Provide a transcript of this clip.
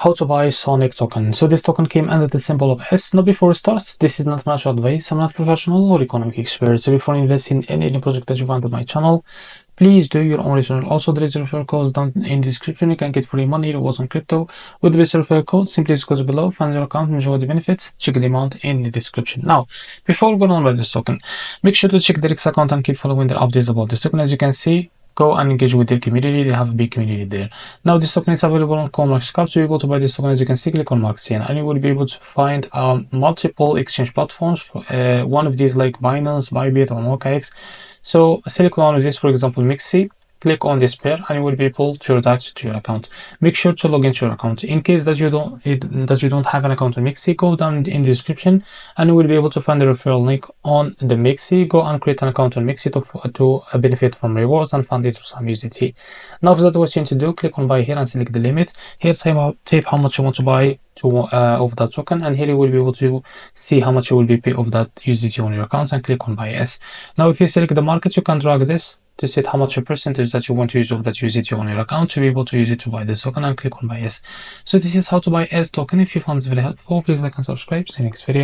How to buy Sonic token. So this token came under the symbol of S. Now before we start, this is not financial advice. I'm not professional or economic expert. So before investing in any project that you find on my channel, please do your own research. Also, there is a referral code down in the description. You can get free money rewards on crypto with the referral code. Simply just go below, find your account, enjoy the benefits. Check the amount in the description. Now, before we go on with this token, make sure to check the REFERRAL account and keep following the updates about this token. As you can see, go and engage with their community. They have a big community there. Now this token is available on CoinMarketCap. So you're able to buy this token. As you can see, click on MEXC and you will be able to find multiple exchange platforms. One of these like Binance, Bybit, or OKX. So select one of these, for example, MEXC. Click on this pair and you will be able to redact to your account. Make sure to log into your account. In case that you don't have an account on MEXC, go down in the description and you will be able to find the referral link on the MEXC. Go and create an account on MEXC to benefit from rewards and fund it to some USDT. Now for that, what you need to do, click on buy here and select the limit. Here type how much you want to buy of that token, and here you will be able to see how much you will be paid of that USDT on your account and click on buy yes. Now if you select the market, you can drag this to set how much a percentage that you want to use of that USDT on your account to be able to use it to buy this token and click on buy yes. So this is how to buy S token. If you found this very helpful, please like and subscribe. See you next video.